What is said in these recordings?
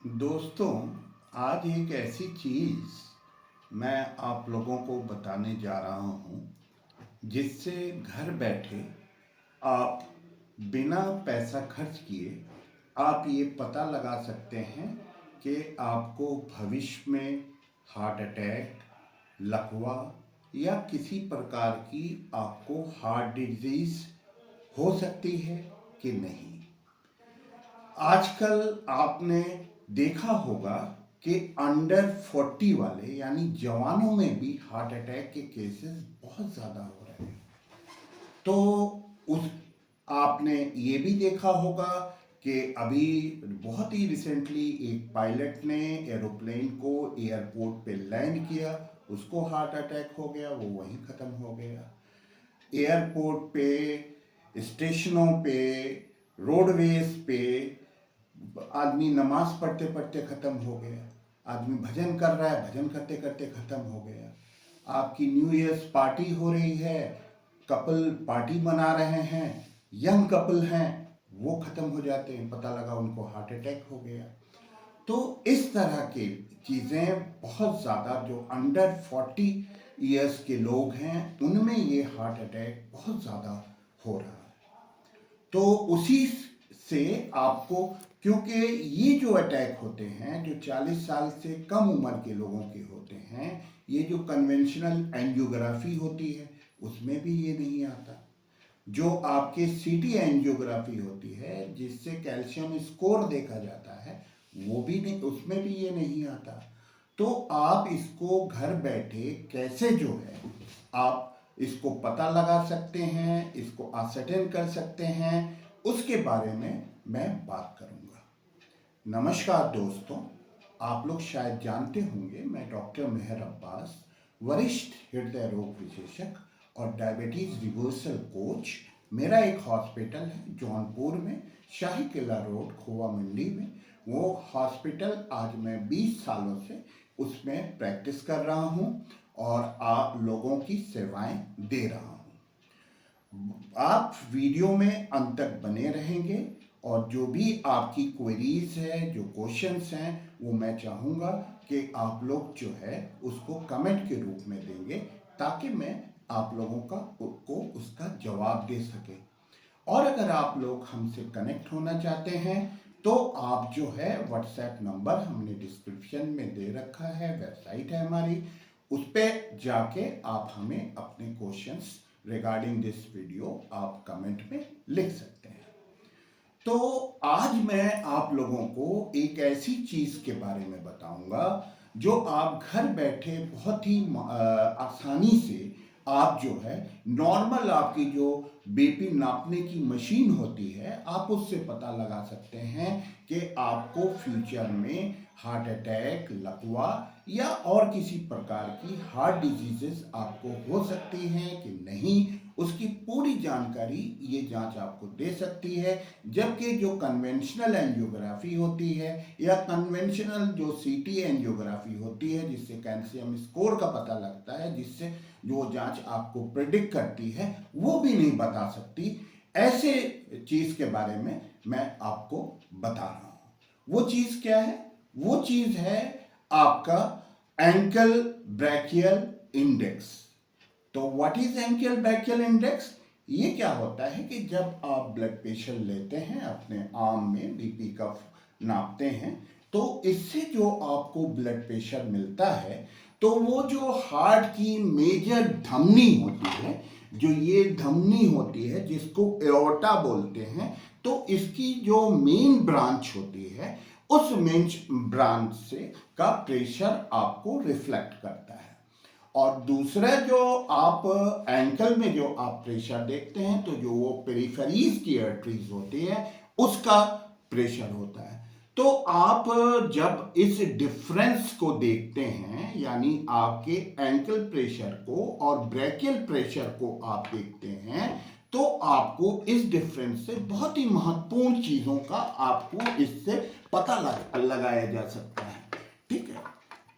दोस्तों, आज एक ऐसी चीज़ मैं आप लोगों को बताने जा रहा हूँ जिससे घर बैठे आप बिना पैसा खर्च किए आप ये पता लगा सकते हैं कि आपको भविष्य में हार्ट अटैक, लकवा या किसी प्रकार की आपको हार्ट डिजीज़ हो सकती है कि नहीं। आजकल आपने देखा होगा कि अंडर 40 वाले यानी जवानों में भी हार्ट अटैक के केसेस बहुत ज़्यादा हो रहे हैं। तो उस आपने ये भी देखा होगा कि अभी बहुत ही रिसेंटली एक पायलट ने एरोप्लेन को एयरपोर्ट पे लैंड किया, उसको हार्ट अटैक हो गया, वो वहीं ख़त्म हो गया। एयरपोर्ट पे, स्टेशनों पे, रोडवेज पे आदमी नमाज पढ़ते पढ़ते ख़त्म हो गया। आदमी भजन कर रहा है, भजन करते करते ख़त्म हो गया। आपकी न्यू ईयर्स पार्टी हो रही है, कपल पार्टी मना रहे हैं, यंग कपल हैं, वो ख़त्म हो जाते हैं, पता लगा उनको हार्ट अटैक हो गया। तो इस तरह की चीज़ें बहुत ज़्यादा जो अंडर 40 ईयर्स के लोग हैं उनमें ये हार्ट अटैक बहुत ज़्यादा हो रहा है। तो उसी से आपको, क्योंकि ये जो अटैक होते हैं जो 40 साल से कम उम्र के लोगों के होते हैं, ये जो कन्वेंशनल एंजियोग्राफी होती है उसमें भी ये नहीं आता। जो आपके सीटी एंजियोग्राफी होती है जिससे कैल्शियम स्कोर देखा जाता है वो भी नहीं, उसमें भी ये नहीं आता। तो आप इसको घर बैठे कैसे जो है आप इसको पता लगा सकते हैं, इसको असर्टेन कर सकते हैं, उसके बारे में मैं बात करूंगा। नमस्कार दोस्तों, आप लोग शायद जानते होंगे मैं डॉक्टर मेहर अब्बास, वरिष्ठ हृदय रोग विशेषज्ञ और डायबिटीज़ रिवर्सल कोच। मेरा एक हॉस्पिटल है जौनपुर में, शाही किला रोड, खोवा मंडी में। वो हॉस्पिटल आज मैं 20 सालों से उसमें प्रैक्टिस कर रहा हूँ और आप लोगों की सेवाएं दे रहा हूँ। आप वीडियो में अंत तक बने रहेंगे और जो भी आपकी क्वेरीज है, जो क्वेश्चंस हैं, वो मैं चाहूँगा कि आप लोग जो है उसको कमेंट के रूप में देंगे ताकि मैं आप लोगों को उसका जवाब दे सके। और अगर आप लोग हमसे कनेक्ट होना चाहते हैं तो आप जो है व्हाट्सएप नंबर हमने डिस्क्रिप्शन में दे रखा है, वेबसाइट है हमारी, उस पर जाके आप हमें अपने क्वेश्चंस रिगार्डिंग दिस वीडियो आप कमेंट में लिख सकते हैं। तो आज मैं आप लोगों को एक ऐसी चीज़ के बारे में बताऊंगा जो आप घर बैठे बहुत ही आसानी से आप जो है नॉर्मल आपकी जो बीपी नापने की मशीन होती है आप उससे पता लगा सकते हैं कि आपको फ्यूचर में हार्ट अटैक, लकवा या और किसी प्रकार की हार्ट डिजीजेस आपको हो सकती हैं कि नहीं। उसकी पूरी जानकारी ये जांच आपको दे सकती है। जबकि जो कन्वेंशनल एंजियोग्राफी होती है या कन्वेंशनल जो सीटी एंजियोग्राफी होती है जिससे कैल्शियम स्कोर का पता लगता है, जिससे जो जांच आपको प्रिडिक्ट करती है, वो भी नहीं बता सकती। ऐसे चीज के बारे में मैं आपको बता रहा हूं। वो चीज क्या है? वो चीज है आपका एंकल ब्रैकियल इंडेक्स। तो what is ankle brachial index? ये क्या होता है कि जब आप ब्लड प्रेशर लेते हैं, अपने आर्म में बीपी का नापते हैं, तो इससे जो आपको ब्लड प्रेशर मिलता है, तो वो जो हार्ट की मेजर धमनी होती है, जो ये धमनी होती है जिसको एओर्टा बोलते हैं, तो इसकी जो मेन ब्रांच होती है उस मेन ब्रांच से का प्रेशर आपको रिफ्लेक्ट करता है। और दूसरा जो आप एंकल में जो आप प्रेशर देखते हैं, तो जो वो पेरिफेरीज की आर्टरीज होती है उसका प्रेशर होता है। तो आप जब इस डिफरेंस को देखते हैं, यानी आपके एंकल प्रेशर को और ब्रैकियल प्रेशर को आप देखते हैं, तो आपको इस डिफरेंस से बहुत ही महत्वपूर्ण चीजों का आपको इससे पता लगाया जा सकता है। ठीक है,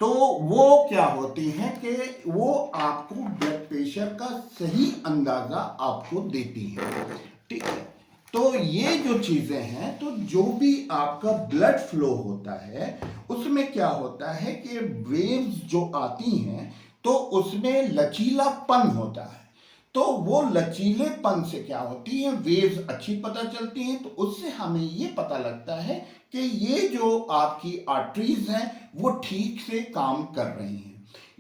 तो वो क्या होती है कि वो आपको ब्लड प्रेशर का सही अंदाजा आपको देती है। ठीक है, तो ये जो चीजें हैं, तो जो भी आपका ब्लड फ्लो होता है उसमें क्या होता है कि वेव्स जो आती हैं तो उसमें लचीलापन होता है। तो वो लचीलेपन से क्या होती है, वेव्स अच्छी पता चलती हैं, तो उससे हमें ये पता लगता है कि ये जो आपकी आर्टरीज हैं वो ठीक से काम कर रही हैं।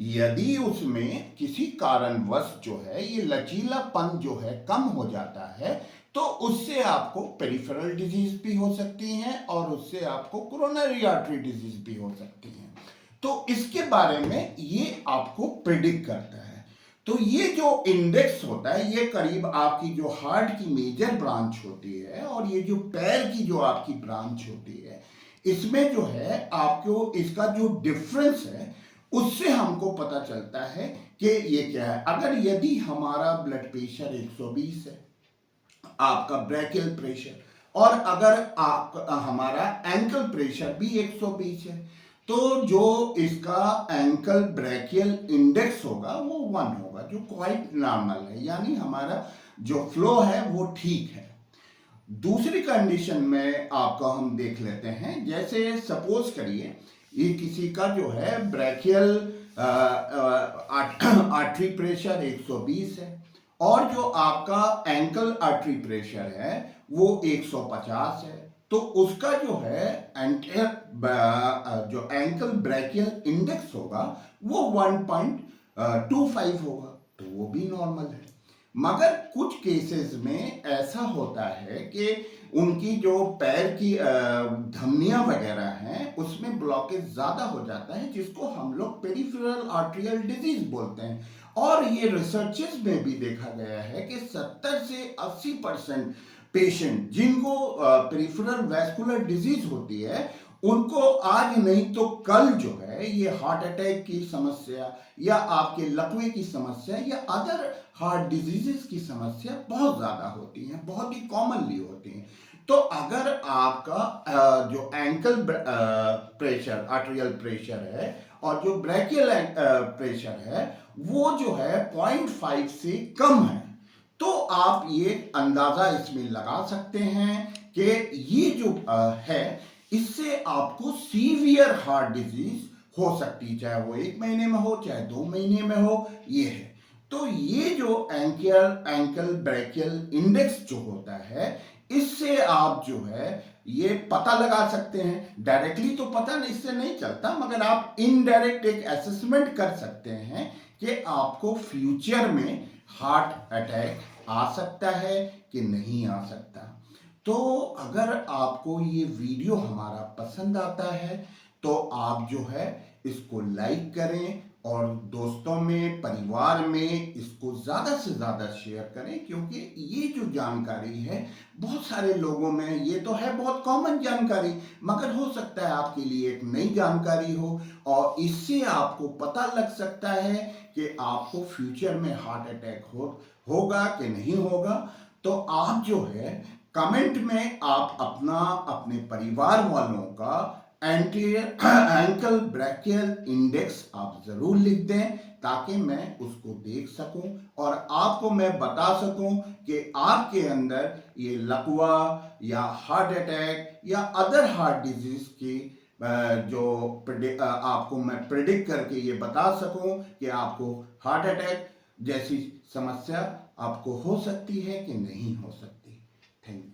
यदि उसमें किसी कारणवश जो है ये लचीलापन जो है कम हो जाता है तो उससे आपको पेरिफेरल डिजीज भी हो सकती हैं और उससे आपको कोरोनरी आर्टरी डिजीज भी हो सकती हैं। तो इसके बारे में ये आपको प्रिडिक्ट करता है। तो ये जो इंडेक्स होता है ये करीब आपकी जो हार्ट की मेजर ब्रांच होती है और ये जो पैर की जो आपकी ब्रांच होती है, इसमें जो है आपको इसका जो डिफरेंस है उससे हमको पता चलता है कि ये क्या है। अगर यदि हमारा ब्लड प्रेशर 120 है, आपका ब्रेकियल प्रेशर, और अगर आप हमारा एंकल प्रेशर भी 120 है, तो जो इसका एंकल ब्रेकियल इंडेक्स होगा वो 1 होगा, जो क्वाइट नॉर्मल है, यानी हमारा जो फ्लो है वो ठीक है। दूसरी कंडीशन में आपका हम देख लेते हैं, जैसे सपोज करिए ये किसी का जो है ब्रेकियल आर्टरी प्रेशर 120 है और जो आपका एंकल आर्टरी प्रेशर है वो 150 है, तो उसका जो है जो एंकल ब्रेकियल इंडेक्स होगा वो 1.25 होगा, तो वो भी नॉर्मल है। मगर कुछ केसेस में ऐसा होता है कि उनकी जो पैर की धमनियां वगैरह हैं उसमें ब्लॉकेज ज्यादा हो जाता है, जिसको हम लोग पेरिफेरल आर्टेरियल डिजीज बोलते हैं। और ये रिसर्चेस में भी देखा गया है कि 70 से 80% पेशेंट जिनको पेरिफेरल वैस्कुलर डिजीज होती है उनको आज नहीं तो कल जो है ये हार्ट अटैक की समस्या या आपके लकवे की समस्या या अदर हार्ट डिजीजेस की समस्या बहुत ज्यादा होती हैं, बहुत ही कॉमनली होती हैं। तो अगर आपका जो एंकल प्रेशर आर्टेरियल प्रेशर है और जो ब्रेकियल प्रेशर है वो जो है 0.5 से कम है, तो आप ये अंदाजा इसमें लगा सकते हैं कि ये जो है इससे आपको सीवियर हार्ट डिजीज हो सकती है, चाहे वो 1 महीने में हो चाहे 2 महीने में हो, ये है। तो ये जो एंकल ब्रेकियल इंडेक्स जो होता है इससे आप जो है ये पता लगा सकते हैं। डायरेक्टली तो पता नहीं इससे नहीं चलता, मगर आप इनडायरेक्ट एक असेसमेंट कर सकते हैं कि आपको फ्यूचर में हार्ट अटैक आ सकता है कि नहीं आ सकता। तो अगर आपको ये वीडियो हमारा पसंद आता है तो आप जो है इसको लाइक करें और दोस्तों में परिवार में इसको ज़्यादा से ज़्यादा शेयर करें, क्योंकि ये जो जानकारी है बहुत सारे लोगों में ये तो है बहुत कॉमन जानकारी, मगर हो सकता है आपके लिए एक नई जानकारी हो और इससे आपको पता लग सकता है कि आपको फ्यूचर में हार्ट अटैक होगा कि नहीं होगा। तो आप जो है कमेंट में आप अपना अपने परिवार वालों का एंकल ब्रेकियल इंडेक्स आप जरूर लिख दें ताकि मैं उसको देख सकूं और आपको मैं बता सकूं कि आपके अंदर ये लकवा या हार्ट अटैक या अदर हार्ट डिजीज की जो आपको मैं प्रिडिक्ट करके ये बता सकूं कि आपको हार्ट अटैक जैसी समस्या आपको हो सकती है कि नहीं हो सकती। Thank you.